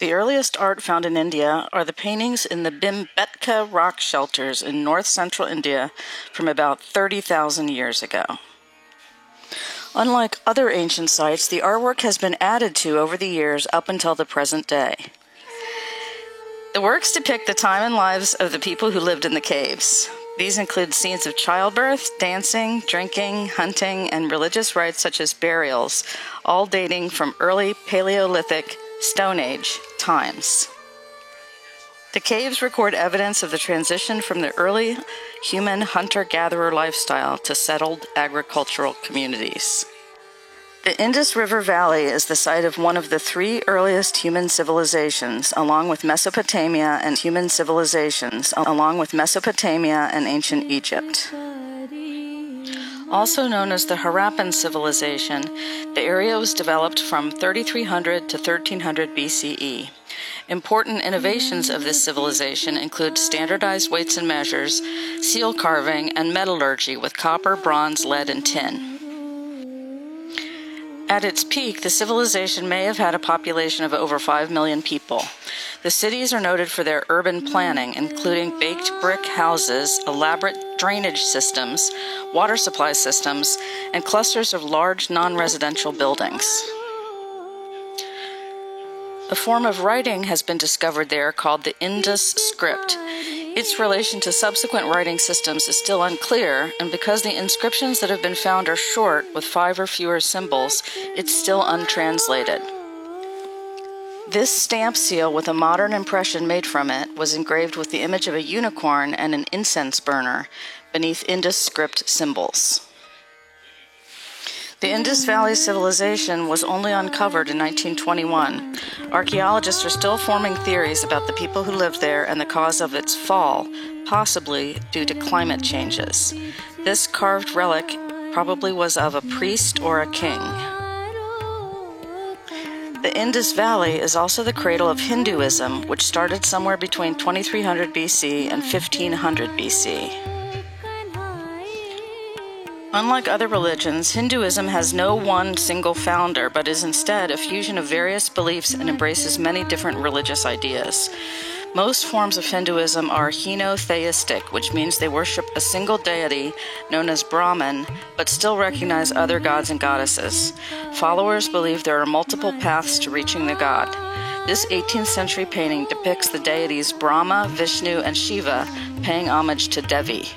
The earliest art found in India are the paintings in the Bhimbetka rock shelters in north-central India from about 30,000 years ago. Unlike other ancient sites, the artwork has been added to over the years up until the present day. The works depict the time and lives of the people who lived in the caves. These include scenes of childbirth, dancing, drinking, hunting, and religious rites such as burials, all dating from early Paleolithic, Stone Age times. The caves record evidence of the transition from the early human hunter-gatherer lifestyle to settled agricultural communities. The Indus River Valley is the site of one of the three earliest human civilizations, along with Mesopotamia and ancient Egypt. Also known as the Harappan civilization, the area was developed from 3300 to 1300 BCE. Important innovations of this civilization include standardized weights and measures, seal carving, and metallurgy with copper, bronze, lead, and tin. At its peak, the civilization may have had a population of over 5 million people. The cities are noted for their urban planning, including baked brick houses, elaborate drainage systems, water supply systems, and clusters of large non-residential buildings. A form of writing has been discovered there called the Indus script. Its relation to subsequent writing systems is still unclear, and because the inscriptions that have been found are short, with 5 or fewer symbols, it's still untranslated. This stamp seal with a modern impression made from it was engraved with the image of a unicorn and an incense burner beneath Indus script symbols. The Indus Valley civilization was only uncovered in 1921. Archaeologists are still forming theories about the people who lived there and the cause of its fall, possibly due to climate changes. This carved relic probably was of a priest or a king. The Indus Valley is also the cradle of Hinduism, which started somewhere between 2300 BC and 1500 BC. Unlike other religions, Hinduism has no one single founder, but is instead a fusion of various beliefs and embraces many different religious ideas. Most forms of Hinduism are henotheistic, which means they worship a single deity known as Brahman, but still recognize other gods and goddesses. Followers believe there are multiple paths to reaching the god. This 18th century painting depicts the deities Brahma, Vishnu, and Shiva paying homage to Devi.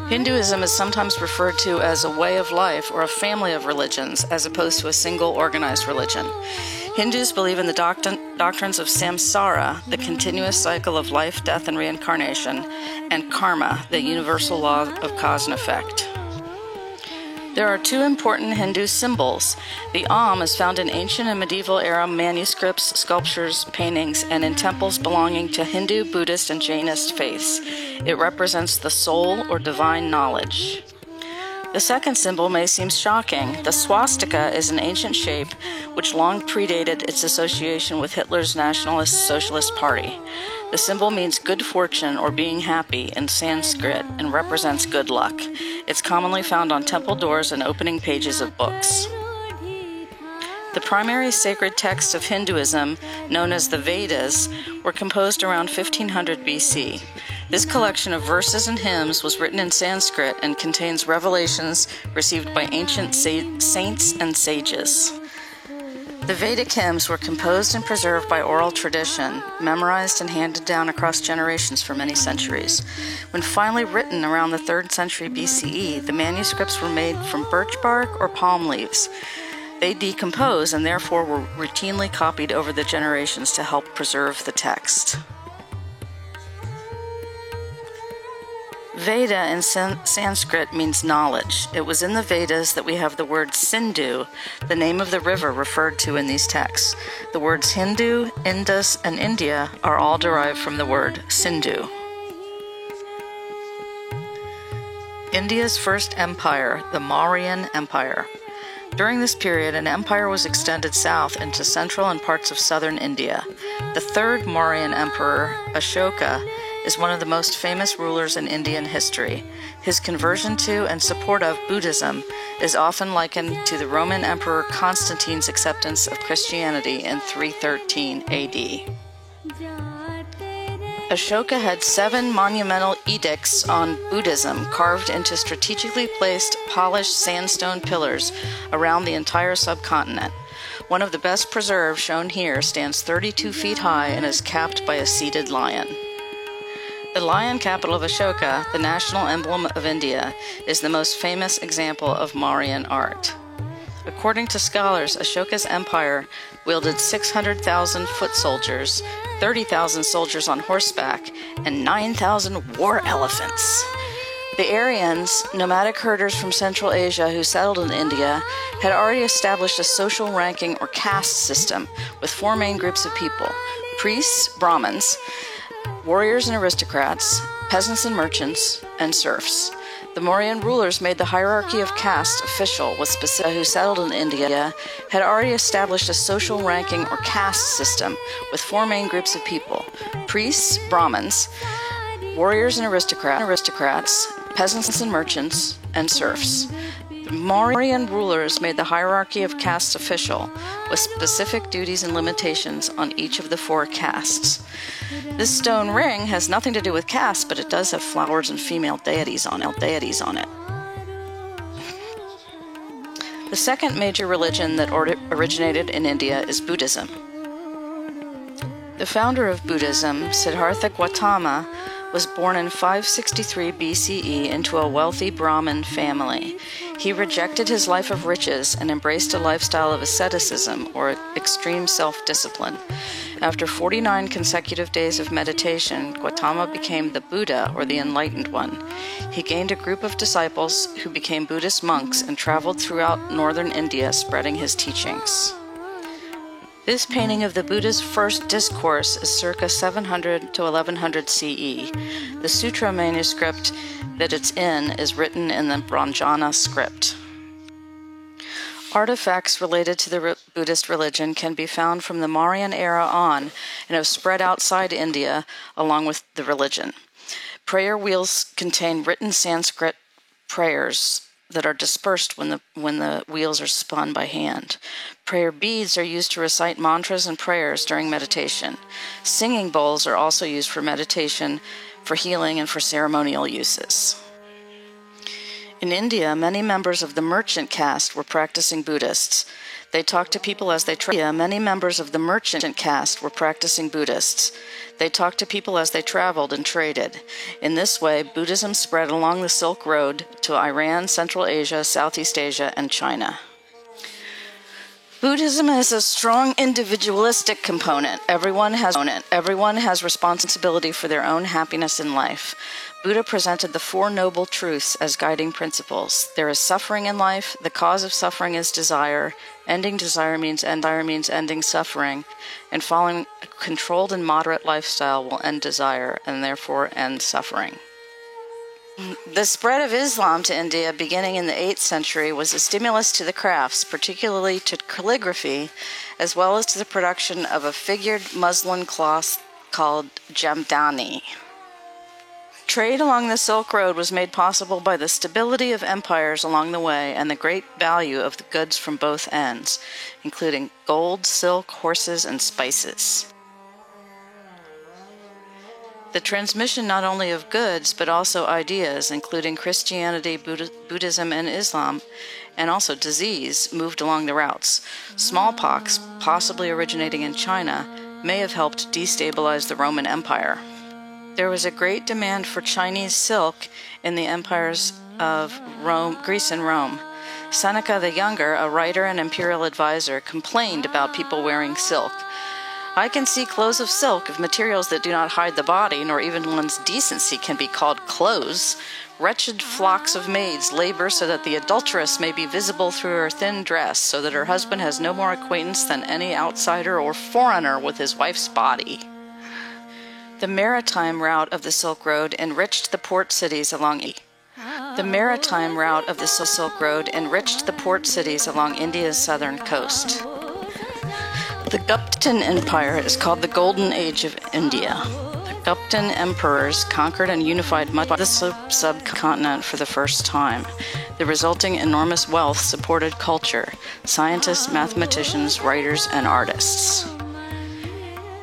Hinduism is sometimes referred to as a way of life or a family of religions, as opposed to a single organized religion. Hindus believe in the doctrines of samsara, the continuous cycle of life, death, and reincarnation, and karma, the universal law of cause and effect. There are 2 important Hindu symbols. The Om is found in ancient and medieval era manuscripts, sculptures, paintings, and in temples belonging to Hindu, Buddhist, and Jainist faiths. It represents the soul or divine knowledge. The second symbol may seem shocking. The swastika is an ancient shape which long predated its association with Hitler's Nationalist Socialist Party. The symbol means good fortune or being happy in Sanskrit and represents good luck. It's commonly found on temple doors and opening pages of books. The primary sacred texts of Hinduism, known as the Vedas, were composed around 1500 BC. This collection of verses and hymns was written in Sanskrit and contains revelations received by ancient saints and sages. The Vedic hymns were composed and preserved by oral tradition, memorized and handed down across generations for many centuries. When finally written around the 3rd century BCE, the manuscripts were made from birch bark or palm leaves. They decompose and therefore were routinely copied over the generations to help preserve the text. Veda in Sanskrit means knowledge. It was in the Vedas that we have the word Sindhu, the name of the river referred to in these texts. The words Hindu, Indus, and India are all derived from the word Sindhu. India's first empire, the Mauryan Empire. During this period, an empire was extended south into central and parts of southern India. The third Mauryan emperor, Ashoka, is one of the most famous rulers in Indian history. His conversion to and support of Buddhism is often likened to the Roman Emperor Constantine's acceptance of Christianity in 313 AD. Ashoka had 7 monumental edicts on Buddhism carved into strategically placed, polished sandstone pillars around the entire subcontinent. One of the best preserved, shown here, stands 32 feet high and is capped by a seated lion. The lion capital of Ashoka, the national emblem of India, is the most famous example of Mauryan art. According to scholars, Ashoka's empire wielded 600,000 foot soldiers, 30,000 soldiers on horseback, and 9,000 war elephants. The Aryans, nomadic herders from Central Asia who settled in India, had already established a social ranking or caste system with 4 main groups of people: priests, Brahmins, warriors and aristocrats, peasants and merchants, and serfs. The Mauryan rulers made the hierarchy of caste official with specific who settled in India had already established a social ranking or caste system with 4 main groups of people: priests, Brahmins, warriors and aristocrats, peasants and merchants, and serfs. The Mauryan rulers made the hierarchy of castes official, with specific duties and limitations on each of the 4 castes. This stone ring has nothing to do with caste, but it does have flowers and female deities on it. The second major religion that originated in India is Buddhism. The founder of Buddhism, Siddhartha Gautama, was born in 563 BCE into a wealthy Brahmin family. He rejected his life of riches and embraced a lifestyle of asceticism, or extreme self-discipline. After 49 consecutive days of meditation, Gautama became the Buddha, or the Enlightened One. He gained a group of disciples who became Buddhist monks and traveled throughout northern India spreading his teachings. This painting of the Buddha's first discourse is circa 700 to 1100 CE. The sutra manuscript that it's in is written in the Brahmana script. Artifacts related to the Buddhist religion can be found from the Mauryan era on and have spread outside India along with the religion. Prayer wheels contain written Sanskrit prayers that are dispersed when the wheels are spun by hand. Prayer beads are used to recite mantras and prayers during meditation. Singing bowls are also used for meditation, for healing, and for ceremonial uses. In India, many members of the merchant caste were practicing Buddhists. They talked to people as they traveled. Many members of the merchant caste were practicing Buddhists. They talked to people as they traveled and traded. In this way, Buddhism spread along the Silk Road to Iran, Central Asia, Southeast Asia, and China. Buddhism has a strong individualistic component. Everyone has responsibility for their own happiness in life. Buddha presented the 4 noble truths as guiding principles. There is suffering in life. The cause of suffering is desire. Ending desire means ending suffering. And following a controlled and moderate lifestyle will end desire and therefore end suffering. The spread of Islam to India beginning in the 8th century was a stimulus to the crafts, particularly to calligraphy, as well as to the production of a figured muslin cloth called jamdani. Trade along the Silk Road was made possible by the stability of empires along the way and the great value of the goods from both ends, including gold, silk, horses, and spices. The transmission not only of goods, but also ideas, including Christianity, Buddhism, and Islam, and also disease, moved along the routes. Smallpox, possibly originating in China, may have helped destabilize the Roman Empire. There was a great demand for Chinese silk in the empires of Greece and Rome. Seneca the Younger, a writer and imperial advisor, complained about people wearing silk. I can see clothes of silk, of materials that do not hide the body, nor even one's decency can be called clothes. Wretched flocks of maids labor so that the adulteress may be visible through her thin dress, so that her husband has no more acquaintance than any outsider or foreigner with his wife's body. The maritime route of the Silk Road enriched the port cities along India's southern coast. The Guptan Empire is called the Golden Age of India. The Guptan emperors conquered and unified much of the subcontinent for the first time. The resulting enormous wealth supported culture, scientists, mathematicians, writers, and artists.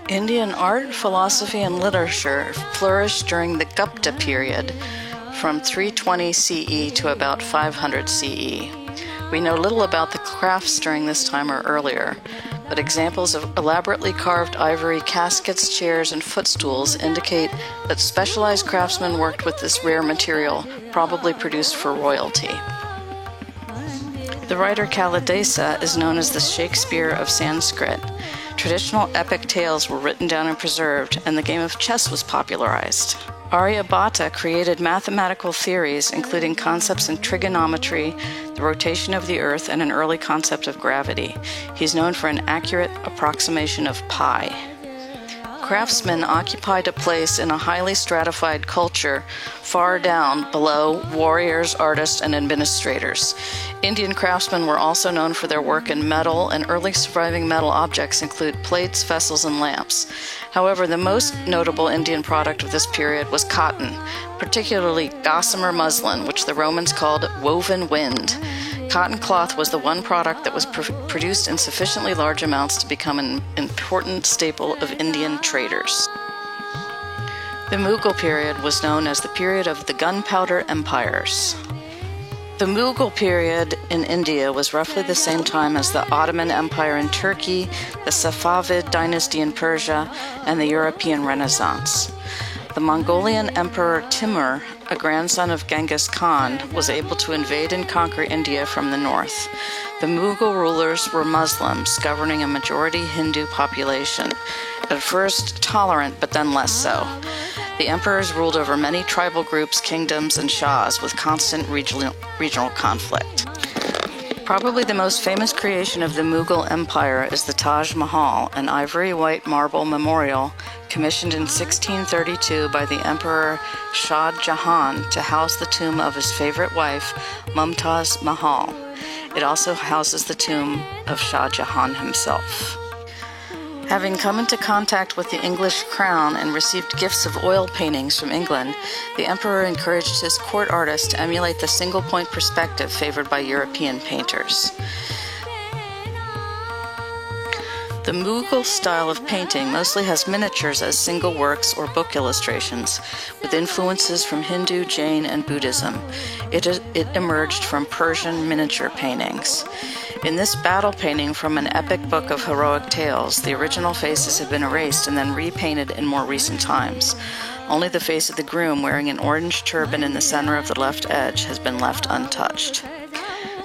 Indian art, philosophy, and literature flourished during the Gupta period, from 320 CE to about 500 CE. We know little about the crafts during this time or earlier, but examples of elaborately carved ivory caskets, chairs, and footstools indicate that specialized craftsmen worked with this rare material, probably produced for royalty. The writer Kalidasa is known as the Shakespeare of Sanskrit. Traditional epic tales were written down and preserved, and the game of chess was popularized. Aryabhata created mathematical theories, including concepts in trigonometry, the rotation of the earth, and an early concept of gravity. He's known for an accurate approximation of pi. Craftsmen occupied a place in a highly stratified culture far down below warriors, artists, and administrators. Indian craftsmen were also known for their work in metal, and early surviving metal objects include plates, vessels, and lamps. However, the most notable Indian product of this period was cotton, particularly gossamer muslin, which the Romans called woven wind. Cotton cloth was the one product that was produced in sufficiently large amounts to become an important staple of Indian traders. The Mughal period was known as the period of the gunpowder empires. The Mughal period in India was roughly the same time as the Ottoman Empire in Turkey, the Safavid dynasty in Persia, and the European Renaissance. The Mongolian Emperor Timur, a grandson of Genghis Khan, was able to invade and conquer India from the north. The Mughal rulers were Muslims, governing a majority Hindu population, at first tolerant but then less so. The emperors ruled over many tribal groups, kingdoms, and shahs with constant regional conflict. Probably the most famous creation of the Mughal Empire is the Taj Mahal, an ivory-white marble memorial commissioned in 1632 by the Emperor Shah Jahan to house the tomb of his favorite wife, Mumtaz Mahal. It also houses the tomb of Shah Jahan himself. Having come into contact with the English crown and received gifts of oil paintings from England, the emperor encouraged his court artists to emulate the single-point perspective favored by European painters. The Mughal style of painting mostly has miniatures as single works or book illustrations, with influences from Hindu, Jain, and Buddhism. It emerged from Persian miniature paintings. In this battle painting from an epic book of heroic tales, the original faces have been erased and then repainted in more recent times. Only the face of the groom, wearing an orange turban in the center of the left edge, has been left untouched.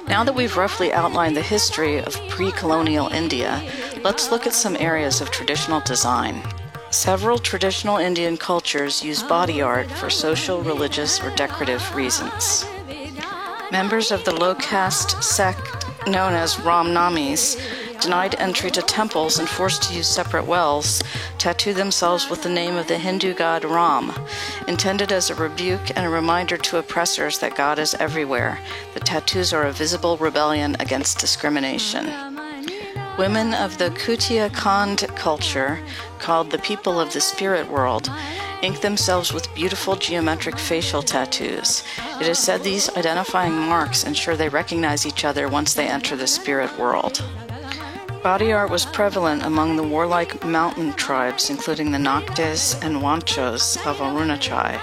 Now that we've roughly outlined the history of pre-colonial India, let's look at some areas of traditional design. Several traditional Indian cultures use body art for social, religious, or decorative reasons. Members of the low-caste sect known as Ramnamis, denied entry to temples and forced to use separate wells, tattoo themselves with the name of the Hindu god Ram. Intended as a rebuke and a reminder to oppressors that God is everywhere, the tattoos are a visible rebellion against discrimination. Women of the Kutiya Khand culture, called the people of the spirit world, ink themselves with beautiful geometric facial tattoos. It is said these identifying marks ensure they recognize each other once they enter the spirit world. Body art was prevalent among the warlike mountain tribes, including the Naktes and Wanchos of Arunachal,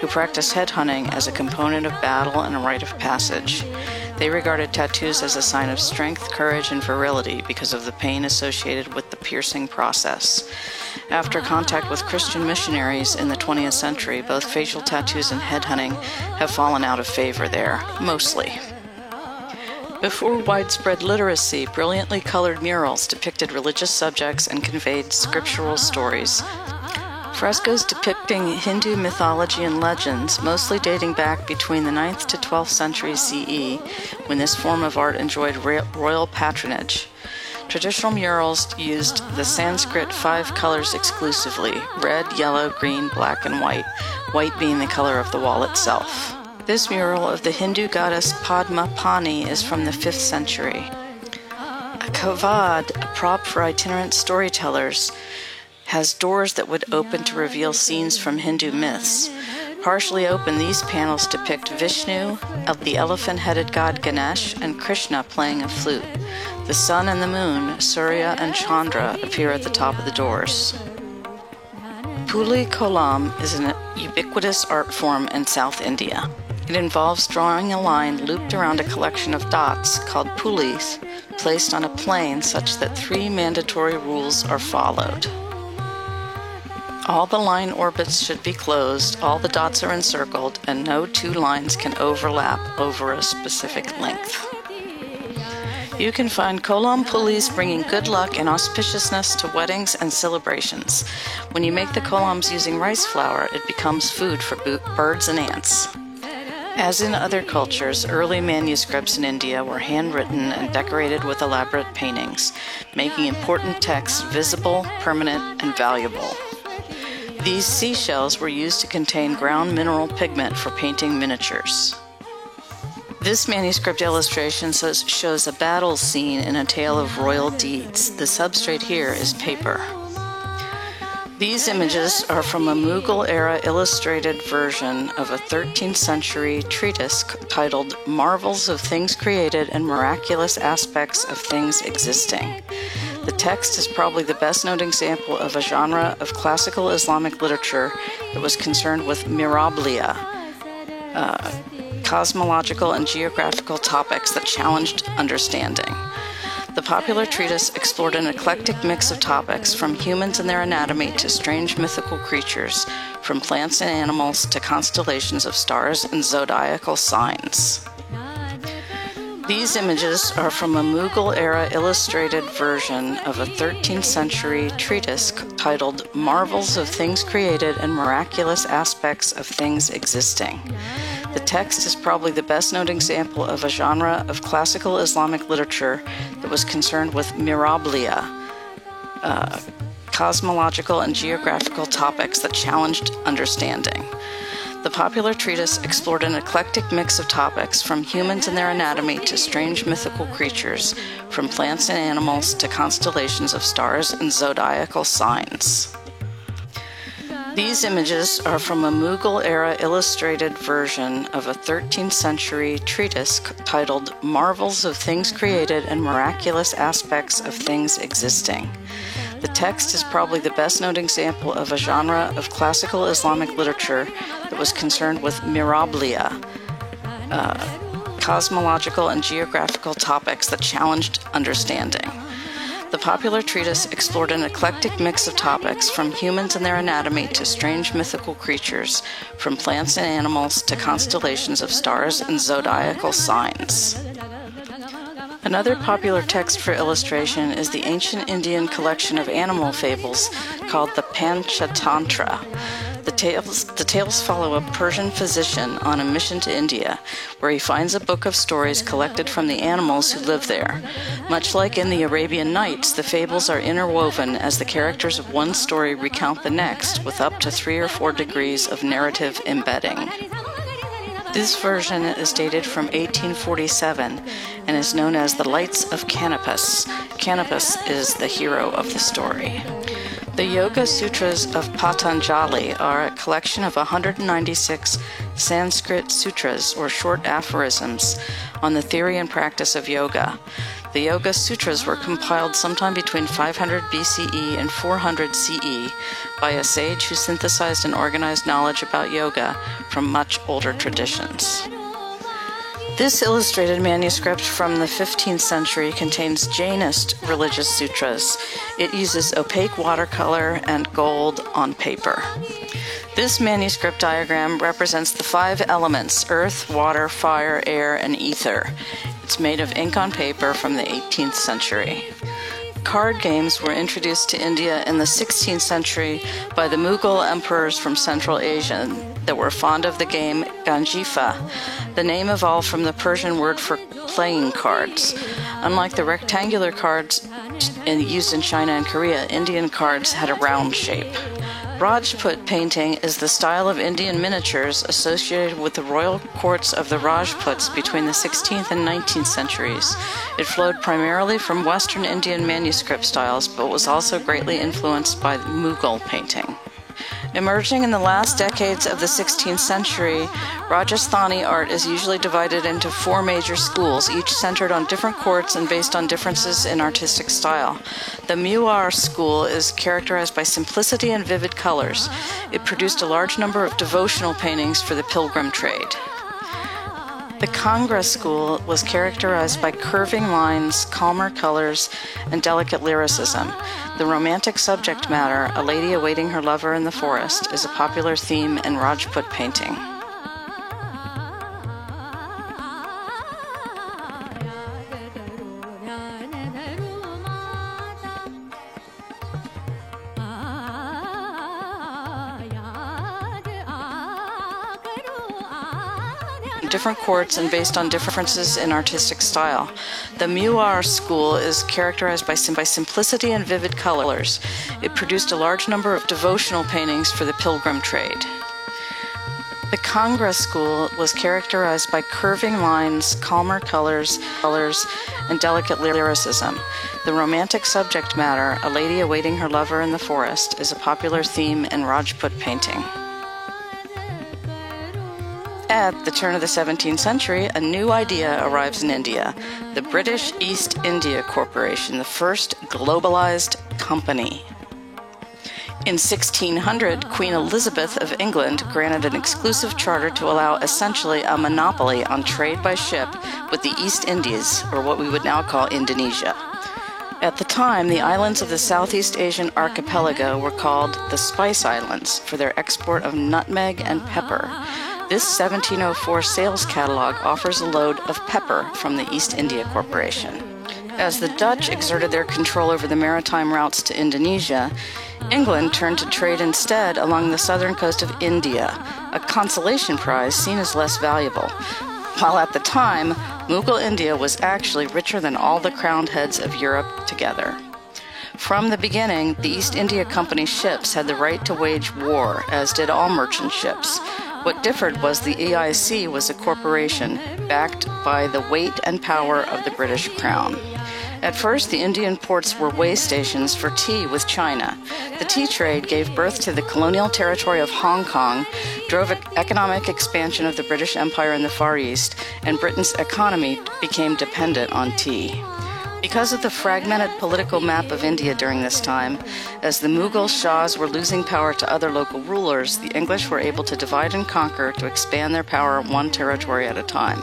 who practiced headhunting as a component of battle and a rite of passage. They regarded tattoos as a sign of strength, courage, and virility because of the pain associated with the piercing process. After contact with Christian missionaries in the 20th century, both facial tattoos and headhunting have fallen out of favor there, mostly. Before widespread literacy, brilliantly colored murals depicted religious subjects and conveyed scriptural stories. Frescoes depicting Hindu mythology and legends, mostly dating back between the 9th to 12th century CE, when this form of art enjoyed royal patronage. Traditional murals used the Sanskrit 5 colors exclusively: red, yellow, green, black, and white being the color of the wall itself. This mural of the Hindu goddess Padmapani is from the 5th century. A kavad, a prop for itinerant storytellers, has doors that would open to reveal scenes from Hindu myths. Partially open, these panels depict Vishnu, the elephant-headed god Ganesh, and Krishna playing a flute. The sun and the moon, Surya and Chandra, appear at the top of the doors. Puli Kolam is an ubiquitous art form in South India. It involves drawing a line looped around a collection of dots called pulis, placed on a plane such that 3 mandatory rules are followed. All the line orbits should be closed, all the dots are encircled, and no 2 lines can overlap over a specific length. You can find kolam pulis bringing good luck and auspiciousness to weddings and celebrations. When you make the kolams using rice flour, it becomes food for birds and ants. As in other cultures, early manuscripts in India were handwritten and decorated with elaborate paintings, making important text visible, permanent, and valuable. These seashells were used to contain ground mineral pigment for painting miniatures. This manuscript illustration shows a battle scene in a tale of royal deeds. The substrate here is paper. These images are from a Mughal-era illustrated version of a 13th century treatise titled Marvels of Things Created and Miraculous Aspects of Things Existing. The text is probably the best-known example of a genre of classical Islamic literature that was concerned with mirabilia, cosmological and geographical topics that challenged understanding. The popular treatise explored an eclectic mix of topics, from humans and their anatomy to strange mythical creatures, from plants and animals to constellations of stars and zodiacal signs. These images are from a Mughal-era illustrated version of a 13th century treatise titled Marvels of Things Created and Miraculous Aspects of Things Existing. The text is probably the best-known example of a genre of classical Islamic literature that was concerned with mirabilia, cosmological and geographical topics that challenged understanding. The popular treatise explored an eclectic mix of topics, from humans and their anatomy to strange mythical creatures, from plants and animals to constellations of stars and zodiacal signs. These images are from a Mughal-era illustrated version of a 13th century treatise titled Marvels of Things Created and Miraculous Aspects of Things Existing. The text is probably the best-known example of a genre of classical Islamic literature that was concerned with mirabilia, cosmological and geographical topics that challenged understanding. The popular treatise explored an eclectic mix of topics, from humans and their anatomy to strange mythical creatures, from plants and animals to constellations of stars and zodiacal signs. Another popular text for illustration is the ancient Indian collection of animal fables called the Panchatantra. The tales follow a Persian physician on a mission to India, where he finds a book of stories collected from the animals who live there. Much like in the Arabian Nights, the fables are interwoven as the characters of one story recount the next, with up to 3 or 4 degrees of narrative embedding. This version is dated from 1847 and is known as the Lights of Canopus. Canopus is the hero of the story. The Yoga Sutras of Patanjali are a collection of 196 Sanskrit sutras, or short aphorisms, on the theory and practice of yoga. The Yoga Sutras were compiled sometime between 500 BCE and 400 CE by a sage who synthesized and organized knowledge about yoga from much older traditions. This illustrated manuscript from the 15th century contains Jainist religious sutras. It uses opaque watercolor and gold on paper. This manuscript diagram represents the 5 elements: earth, water, fire, air, and ether. It's made of ink on paper from the 18th century. Card games were introduced to India in the 16th century by the Mughal emperors from Central Asia that were fond of the game Ganjifa, the name evolved from the Persian word for playing cards. Unlike the rectangular cards used in China and Korea, Indian cards had a round shape. Rajput painting is the style of Indian miniatures associated with the royal courts of the Rajputs between the 16th and 19th centuries. It flowed primarily from Western Indian manuscript styles, but was also greatly influenced by Mughal painting. Emerging in the last decades of the 16th century, Rajasthani art is usually divided into 4 major schools, each centered on different courts and based on differences in artistic style. The Mewar school is characterized by simplicity and vivid colors. It produced a large number of devotional paintings for the pilgrim trade. The Kangra school was characterized by curving lines, calmer colors, and delicate lyricism. The romantic subject matter, a lady awaiting her lover in the forest, is a popular theme in Rajput painting. Different courts and based on differences in artistic style. The Mewar school is characterized by simplicity and vivid colors. It produced a large number of devotional paintings for the pilgrim trade. The Kangra school was characterized by curving lines, calmer colors, and delicate lyricism. The romantic subject matter, a lady awaiting her lover in the forest, is a popular theme in Rajput painting. At the turn of the 17th century, a new idea arrives in India, the British East India Corporation, the first globalized company. In 1600, Queen Elizabeth of England granted an exclusive charter to allow essentially a monopoly on trade by ship with the East Indies, or what we would now call Indonesia. At the time, the islands of the Southeast Asian archipelago were called the Spice Islands for their export of nutmeg and pepper. This 1704 sales catalog offers a load of pepper from the East India Corporation. As the Dutch exerted their control over the maritime routes to Indonesia, England turned to trade instead along the southern coast of India, a consolation prize seen as less valuable. While at the time, Mughal India was actually richer than all the crowned heads of Europe together. From the beginning, the East India Company ships had the right to wage war, as did all merchant ships. What differed was the EIC was a corporation backed by the weight and power of the British Crown. At first, the Indian ports were way stations for tea with China. The tea trade gave birth to the colonial territory of Hong Kong, drove economic expansion of the British Empire in the Far East, and Britain's economy became dependent on tea. Because of the fragmented political map of India during this time, as the Mughal Shahs were losing power to other local rulers, the English were able to divide and conquer to expand their power one territory at a time.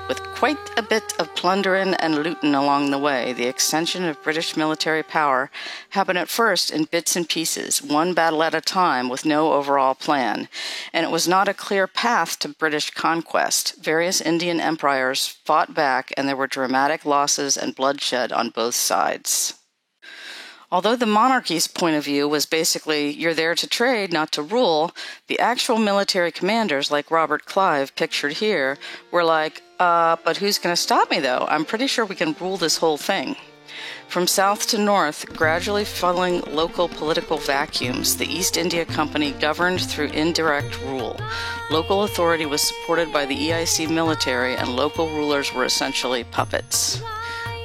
With quite a bit of plundering and looting along the way, the extension of British military power happened at first in bits and pieces, one battle at a time with no overall plan, and it was not a clear path to British conquest. Various Indian empires fought back, and there were dramatic losses and bloodshed on both sides. Although the monarchy's point of view was basically, you're there to trade, not to rule, the actual military commanders, like Robert Clive, pictured here, were like, but who's going to stop me, though? I'm pretty sure we can rule this whole thing. From south to north, gradually filling local political vacuums, the East India Company governed through indirect rule. Local authority was supported by the EIC military, and local rulers were essentially puppets.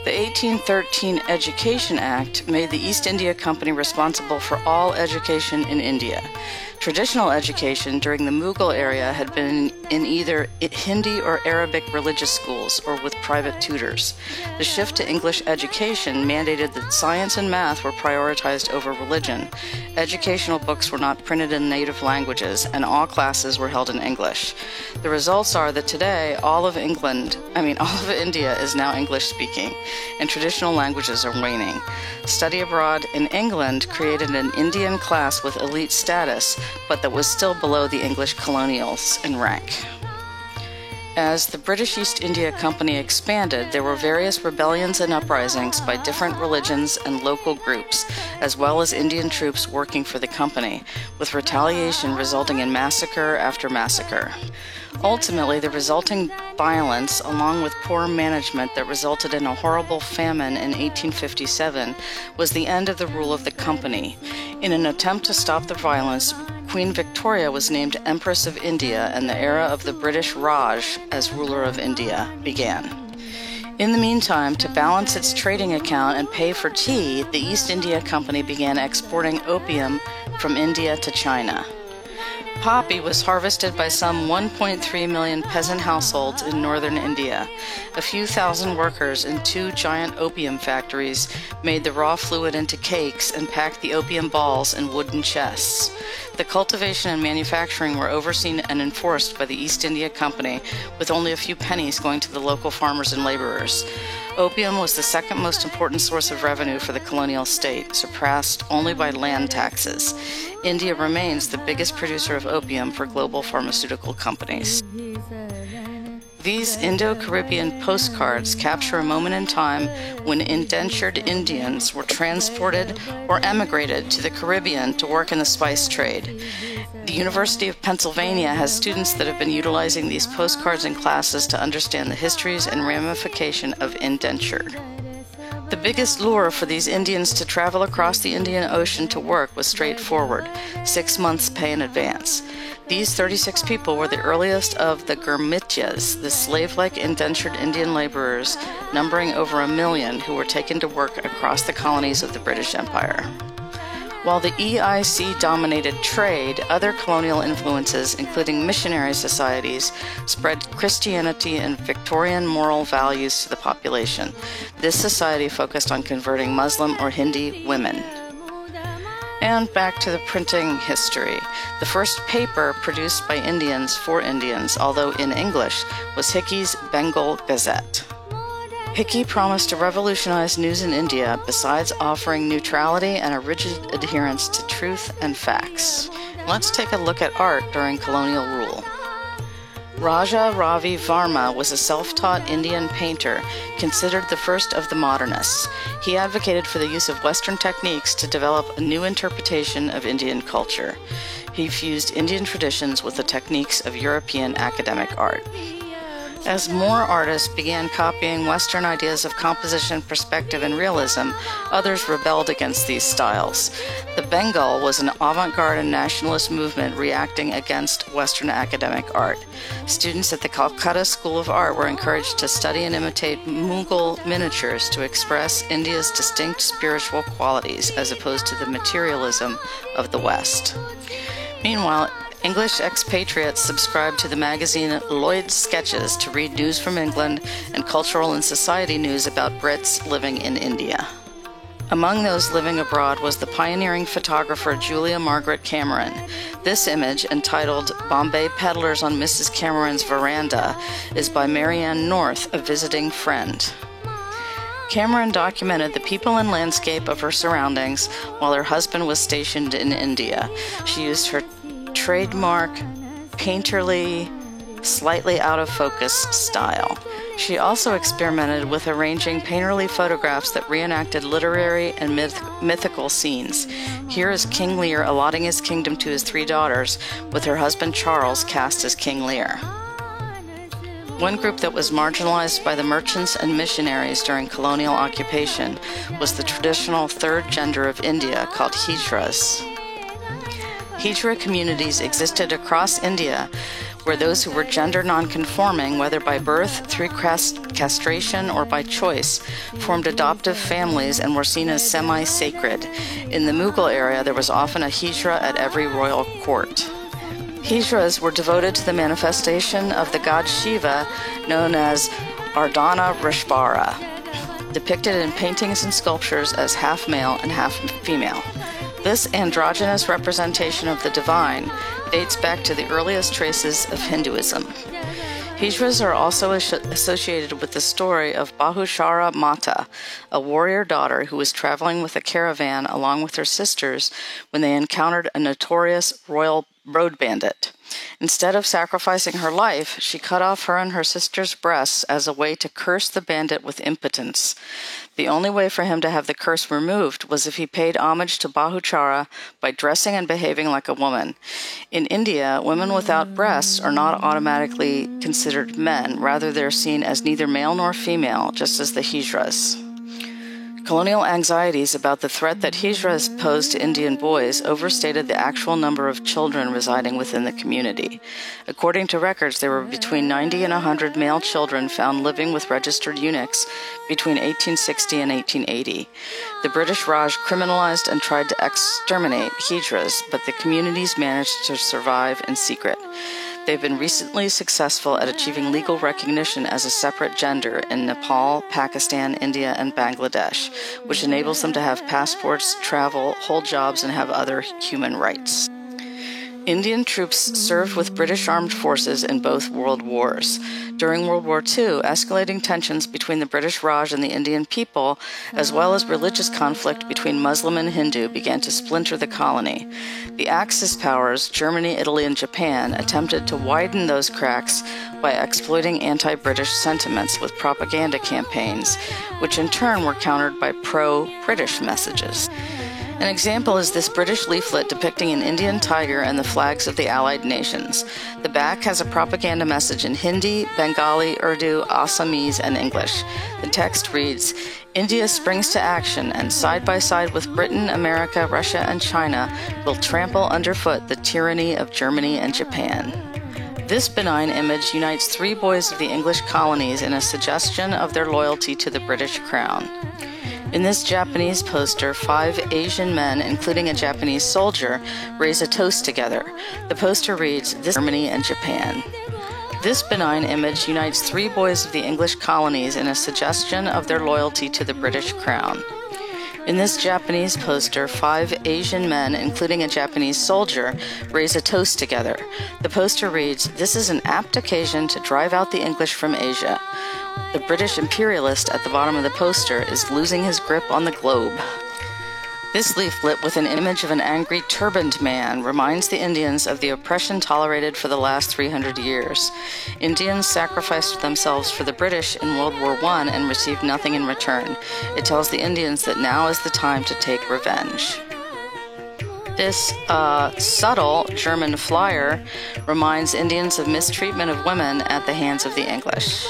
The 1813 Education Act made the East India Company responsible for all education in India. Traditional education during the Mughal era had been in either Hindi or Arabic religious schools or with private tutors. The shift to English education mandated that science and math were prioritized over religion. Educational books were not printed in native languages, and all classes were held in English. The results are that today all of India is now English-speaking, and traditional languages are waning. Study abroad in England created an Indian class with elite status, but that was still below the English colonials in rank. As the British East India Company expanded, there were various rebellions and uprisings by different religions and local groups, as well as Indian troops working for the company, with retaliation resulting in massacre after massacre. Ultimately, the resulting violence, along with poor management that resulted in a horrible famine in 1857, was the end of the rule of the company. In an attempt to stop the violence, Queen Victoria was named Empress of India, and the era of the British Raj as ruler of India began. In the meantime, to balance its trading account and pay for tea, the East India Company began exporting opium from India to China. Poppy was harvested by some 1.3 million peasant households in northern India. A few thousand workers in 2 giant opium factories made the raw fluid into cakes and packed the opium balls in wooden chests. The cultivation and manufacturing were overseen and enforced by the East India Company, with only a few pennies going to the local farmers and laborers. Opium was the second most important source of revenue for the colonial state, surpassed only by land taxes. India remains the biggest producer of opium for global pharmaceutical companies. These Indo-Caribbean postcards capture a moment in time when indentured Indians were transported or emigrated to the Caribbean to work in the spice trade. The University of Pennsylvania has students that have been utilizing these postcards in classes to understand the histories and ramification of indenture. The biggest lure for these Indians to travel across the Indian Ocean to work was straightforward: 6 months' pay in advance. These 36 people were the earliest of the Gurmityas, the slave-like indentured Indian laborers, numbering over 1 million, who were taken to work across the colonies of the British Empire. While the EIC dominated trade, other colonial influences, including missionary societies, spread Christianity and Victorian moral values to the population. This society focused on converting Muslim or Hindi women. And back to the printing history. The first paper produced by Indians for Indians, although in English, was Hickey's Bengal Gazette. Hickey promised to revolutionize news in India, besides offering neutrality and a rigid adherence to truth and facts. Let's take a look at art during colonial rule. Raja Ravi Varma was a self-taught Indian painter, considered the first of the modernists. He advocated for the use of Western techniques to develop a new interpretation of Indian culture. He fused Indian traditions with the techniques of European academic art. As more artists began copying Western ideas of composition, perspective, and realism, others rebelled against these styles. The Bengal was an avant-garde and nationalist movement reacting against Western academic art. Students at the Calcutta School of Art were encouraged to study and imitate Mughal miniatures to express India's distinct spiritual qualities, as opposed to the materialism of the West. Meanwhile, English expatriates subscribed to the magazine Lloyd's Sketches to read news from England and cultural and society news about Brits living in India. Among those living abroad was the pioneering photographer Julia Margaret Cameron. This image, entitled Bombay Peddlers on Mrs. Cameron's Veranda, is by Marianne North, a visiting friend. Cameron documented the people and landscape of her surroundings while her husband was stationed in India. She used her trademark, painterly, slightly out-of-focus style. She also experimented with arranging painterly photographs that reenacted literary and mythical scenes. Here is King Lear allotting his kingdom to his 3 daughters, with her husband Charles cast as King Lear. One group that was marginalized by the merchants and missionaries during colonial occupation was the traditional third gender of India, called Hijras. Hijra communities existed across India, where those who were gender nonconforming, whether by birth, through castration, or by choice, formed adoptive families and were seen as semi-sacred. In the Mughal era, there was often a Hijra at every royal court. Hijras were devoted to the manifestation of the god Shiva, known as Ardhana Rishvara, depicted in paintings and sculptures as half male and half female. This androgynous representation of the divine dates back to the earliest traces of Hinduism. Hijras are also associated with the story of Bahushara Mata, a warrior daughter who was traveling with a caravan along with her sisters when they encountered a notorious royal road bandit. Instead of sacrificing her life, she cut off her and her sister's breasts as a way to curse the bandit with impotence. The only way for him to have the curse removed was if he paid homage to Bahuchara by dressing and behaving like a woman. In India, women without breasts are not automatically considered men. Rather, they're seen as neither male nor female, just as the Hijras. Colonial anxieties about the threat that Hijras posed to Indian boys overstated the actual number of children residing within the community. According to records, there were between 90 and 100 male children found living with registered eunuchs between 1860 and 1880. The British Raj criminalized and tried to exterminate Hijras, but the communities managed to survive in secret. They've been recently successful at achieving legal recognition as a separate gender in Nepal, Pakistan, India, and Bangladesh, which enables them to have passports, travel, hold jobs, and have other human rights. Indian troops served with British armed forces in both world wars. During World War II, escalating tensions between the British Raj and the Indian people, as well as religious conflict between Muslim and Hindu, began to splinter the colony. The Axis powers, Germany, Italy, and Japan, attempted to widen those cracks by exploiting anti-British sentiments with propaganda campaigns, which in turn were countered by pro-British messages. An example is this British leaflet depicting an Indian tiger and the flags of the Allied nations. The back has a propaganda message in Hindi, Bengali, Urdu, Assamese, and English. The text reads, "India springs to action, and side by side with Britain, America, Russia, and China will trample underfoot the tyranny of Germany and Japan." This benign image unites 3 boys of the English colonies in a suggestion of their loyalty to the British crown. In this Japanese poster, 5 Asian men, including a Japanese soldier, raise a toast together. The poster reads, "This is Germany and Japan." This benign image unites 3 boys of the English colonies in a suggestion of their loyalty to the British crown. In this Japanese poster, 5 Asian men, including a Japanese soldier, raise a toast together. The poster reads, "This is an apt occasion to drive out the English from Asia." The British imperialist at the bottom of the poster is losing his grip on the globe. This leaflet, with an image of an angry turbaned man, reminds the Indians of the oppression tolerated for the last 300 years. Indians sacrificed themselves for the British in World War I and received nothing in return. It tells the Indians that now is the time to take revenge. This subtle German flyer reminds Indians of mistreatment of women at the hands of the English.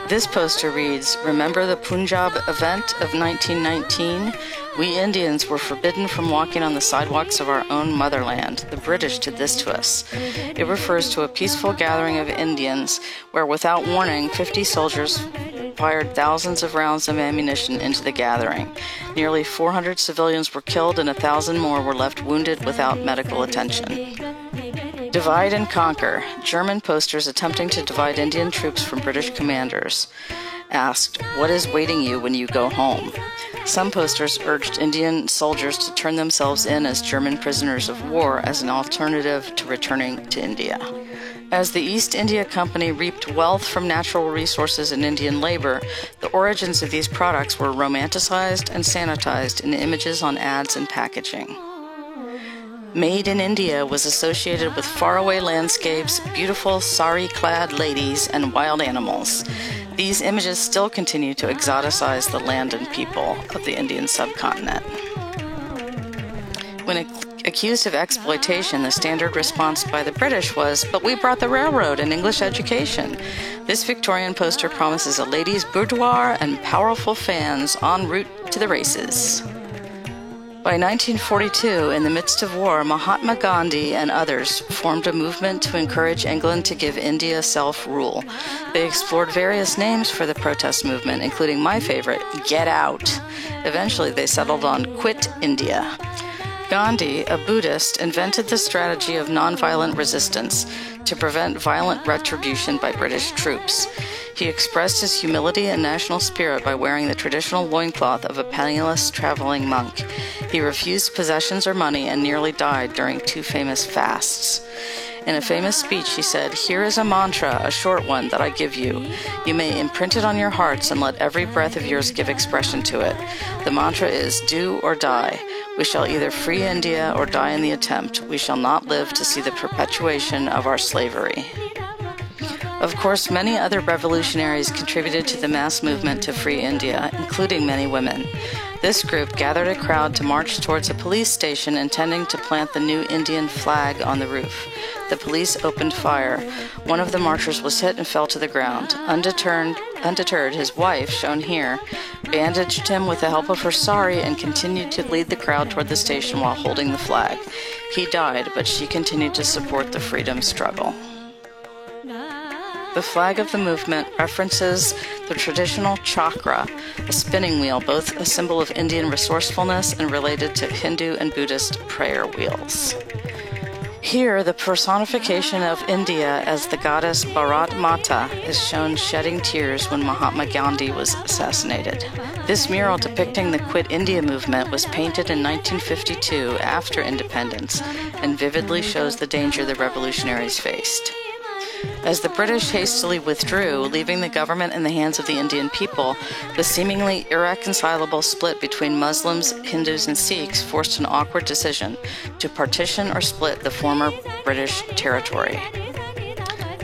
This poster reads, "Remember the Punjab event of 1919? We Indians were forbidden from walking on the sidewalks of our own motherland. The British did this to us." It refers to a peaceful gathering of Indians where, without warning, 50 soldiers fired thousands of rounds of ammunition into the gathering. Nearly 400 civilians were killed and 1,000 more were left wounded without medical attention. Divide and conquer. German posters attempting to divide Indian troops from British commanders asked, "What is waiting you when you go home?" Some posters urged Indian soldiers to turn themselves in as German prisoners of war as an alternative to returning to India. As the East India Company reaped wealth from natural resources and Indian labor, the origins of these products were romanticized and sanitized in images on ads and packaging. Made in India was associated with faraway landscapes, beautiful sari-clad ladies, and wild animals. These images still continue to exoticize the land and people of the Indian subcontinent. When accused of exploitation, the standard response by the British was, "But we brought the railroad and English education." This Victorian poster promises a lady's boudoir and powerful fans en route to the races. By 1942, in the midst of war, Mahatma Gandhi and others formed a movement to encourage England to give India self-rule. They explored various names for the protest movement, including my favorite, Get Out. Eventually, they settled on Quit India. Gandhi, a Buddhist, invented the strategy of nonviolent resistance to prevent violent retribution by British troops. He expressed his humility and national spirit by wearing the traditional loincloth of a penniless traveling monk. He refused possessions or money and nearly died during 2 famous fasts. In a famous speech, he said, "Here is a mantra, a short one, that I give you. You may imprint it on your hearts and let every breath of yours give expression to it. The mantra is, do or die. We shall either free India or die in the attempt. We shall not live to see the perpetuation of our slavery. Of course, many other revolutionaries contributed to the mass movement to free India, including many women. This group gathered a crowd to march towards a police station intending to plant the new Indian flag on the roof. The police opened fire. One of the marchers was hit and fell to the ground. Undeterred, his wife, shown here, bandaged him with the help of her sari and continued to lead the crowd toward the station while holding the flag. He died, but she continued to support the freedom struggle. The flag of the movement references the traditional chakra, a spinning wheel, both a symbol of Indian resourcefulness and related to Hindu and Buddhist prayer wheels. Here, the personification of India as the goddess Bharat Mata is shown shedding tears when Mahatma Gandhi was assassinated. This mural depicting the Quit India movement was painted in 1952 after independence and vividly shows the danger the revolutionaries faced. As the British hastily withdrew, leaving the government in the hands of the Indian people, the seemingly irreconcilable split between Muslims, Hindus, and Sikhs forced an awkward decision to partition or split the former British territory.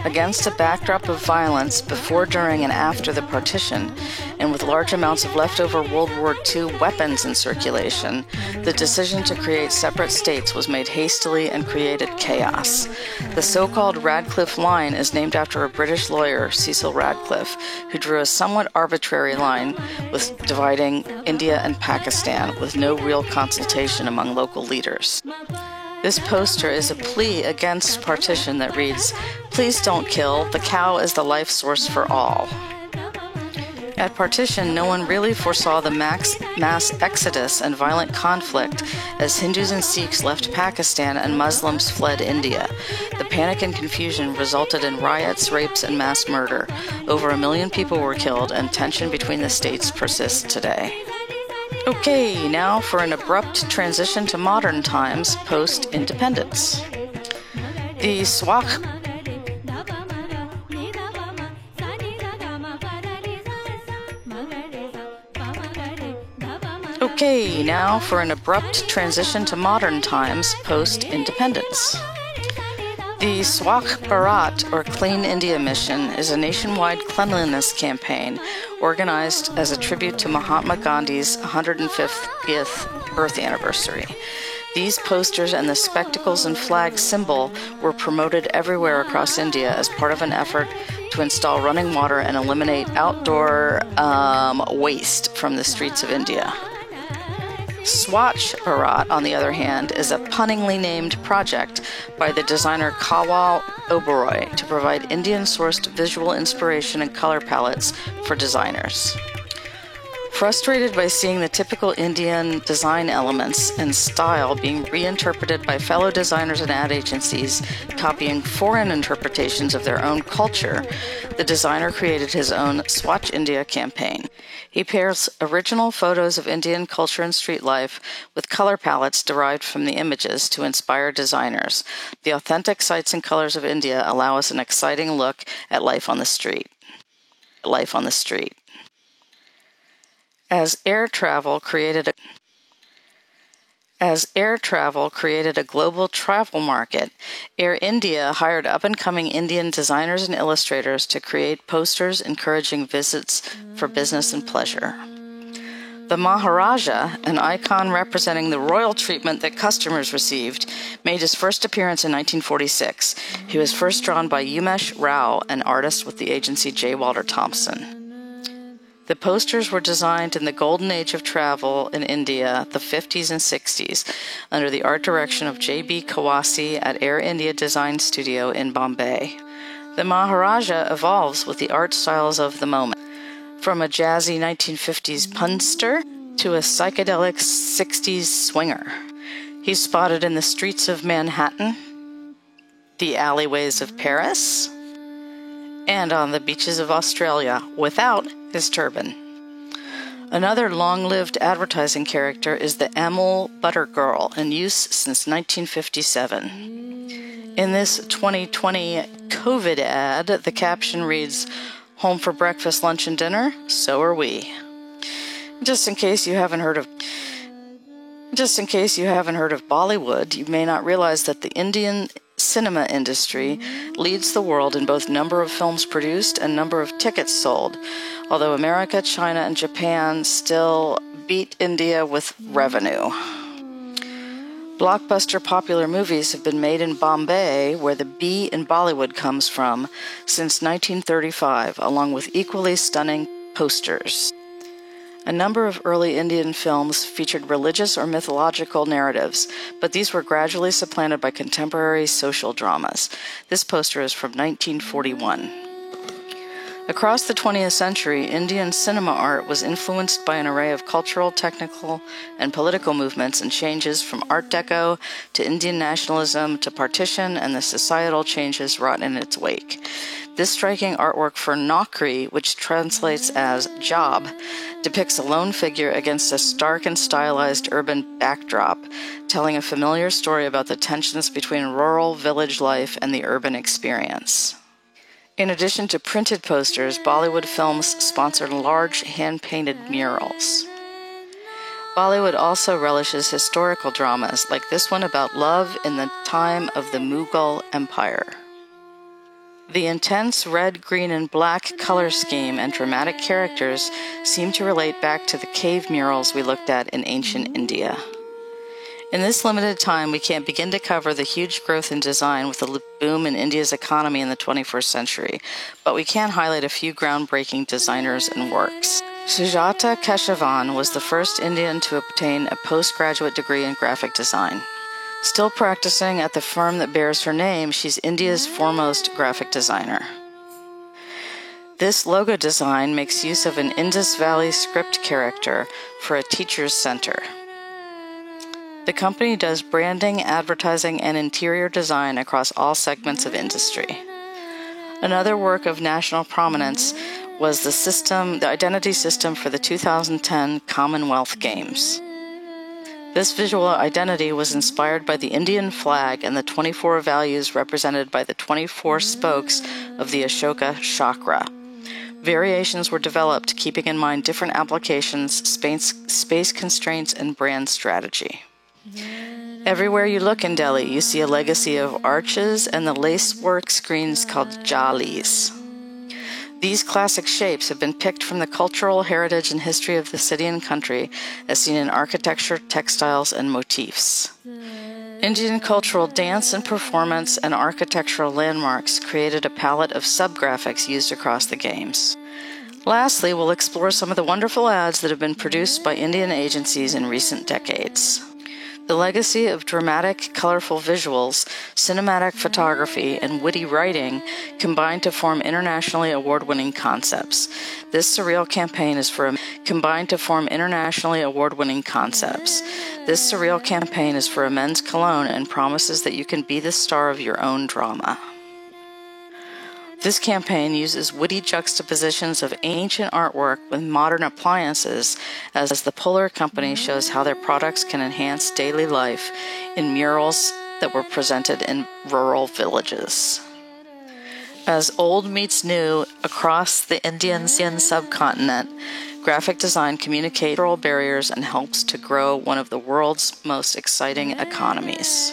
Against a backdrop of violence before, during, and after the partition, and with large amounts of leftover World War II weapons in circulation, the decision to create separate states was made hastily and created chaos. The so-called Radcliffe Line is named after a British lawyer, Cecil Radcliffe, who drew a somewhat arbitrary line with dividing India and Pakistan with no real consultation among local leaders. This poster is a plea against partition that reads, "Please don't kill, the cow is the life source for all." At partition, no one really foresaw the mass exodus and violent conflict as Hindus and Sikhs left Pakistan and Muslims fled India. The panic and confusion resulted in riots, rapes, and mass murder. Over 1 million people were killed, and tension between the states persists today. Okay, now for an abrupt transition to modern times post-independence. The Swakh Okay, now for an abrupt transition to modern times post-independence. The Swakh Bharat, or Clean India Mission, is a nationwide cleanliness campaign organized as a tribute to Mahatma Gandhi's 150th birth anniversary. These posters and the spectacles and flag symbol were promoted everywhere across India as part of an effort to install running water and eliminate outdoor waste from the streets of India. Swachh Bharat, on the other hand, is a punningly named project by the designer Kawal Oberoi to provide Indian-sourced visual inspiration and color palettes for designers. Frustrated by seeing the typical Indian design elements and style being reinterpreted by fellow designers and ad agencies, copying foreign interpretations of their own culture, the designer created his own Swatch India campaign. He pairs original photos of Indian culture and street life with color palettes derived from the images to inspire designers. The authentic sights and colors of India allow us an exciting look at life on the street. As air travel created a global travel market, Air India hired up-and-coming Indian designers and illustrators to create posters encouraging visits for business and pleasure. The Maharaja, an icon representing the royal treatment that customers received, made his first appearance in 1946. He was first drawn by Umesh Rao, an artist with the agency J. Walter Thompson. The posters were designed in the golden age of travel in India, the 50s and 60s, under the art direction of J.B. Kawasi at Air India Design Studio in Bombay. The Maharaja evolves with the art styles of the moment, from a jazzy 1950s punster to a psychedelic 60s swinger. He's spotted in the streets of Manhattan, the alleyways of Paris, and on the beaches of Australia without his turban. Another long-lived advertising character is the Amul Butter Girl, in use since 1957. In this 2020 COVID ad, the caption reads, "Home for breakfast, lunch, and dinner? So are we." Just in case you haven't heard of Just in case you haven't heard of Bollywood, you may not realize that the Indian cinema industry leads the world in both number of films produced and number of tickets sold, although America, China, and Japan still beat India with revenue. Blockbuster popular movies have been made in Bombay, where the B in Bollywood comes from, since 1935, along with equally stunning posters. A number of early Indian films featured religious or mythological narratives, but these were gradually supplanted by contemporary social dramas. This poster is from 1941. Across the 20th century, Indian cinema art was influenced by an array of cultural, technical, and political movements and changes from Art Deco to Indian nationalism to partition and the societal changes wrought in its wake. This striking artwork for Naukri, which translates as job, depicts a lone figure against a stark and stylized urban backdrop, telling a familiar story about the tensions between rural village life and the urban experience. In addition to printed posters, Bollywood films sponsored large hand-painted murals. Bollywood also relishes historical dramas, like this one about love in the time of the Mughal Empire. The intense red, green, and black color scheme and dramatic characters seem to relate back to the cave murals we looked at in ancient India. In this limited time, we can't begin to cover the huge growth in design with the boom in India's economy in the 21st century, but we can highlight a few groundbreaking designers and works. Sujata Keshavan was the first Indian to obtain a postgraduate degree in graphic design. Still practicing at the firm that bears her name, she's India's foremost graphic designer. This logo design makes use of an Indus Valley script character for a teacher's center. The company does branding, advertising, and interior design across all segments of industry. Another work of national prominence was the identity system for the 2010 Commonwealth Games. This visual identity was inspired by the Indian flag and the 24 values represented by the 24 spokes of the Ashoka Chakra. Variations were developed keeping in mind different applications, space constraints, and brand strategy. Everywhere you look in Delhi, you see a legacy of arches and the lacework screens called jalis. These classic shapes have been picked from the cultural heritage and history of the city and country, as seen in architecture, textiles, and motifs. Indian cultural dance and performance and architectural landmarks created a palette of subgraphics used across the games. Lastly, we'll explore some of the wonderful ads that have been produced by Indian agencies in recent decades. The legacy of dramatic, colorful visuals, cinematic photography, and witty writing combine to form internationally award-winning concepts. This surreal campaign is for a men's cologne and promises that you can be the star of your own drama. This campaign uses witty juxtapositions of ancient artwork with modern appliances as the Polar Company shows how their products can enhance daily life in murals that were presented in rural villages. As old meets new across the Indian subcontinent, graphic design communicates cultural barriers and helps to grow one of the world's most exciting economies.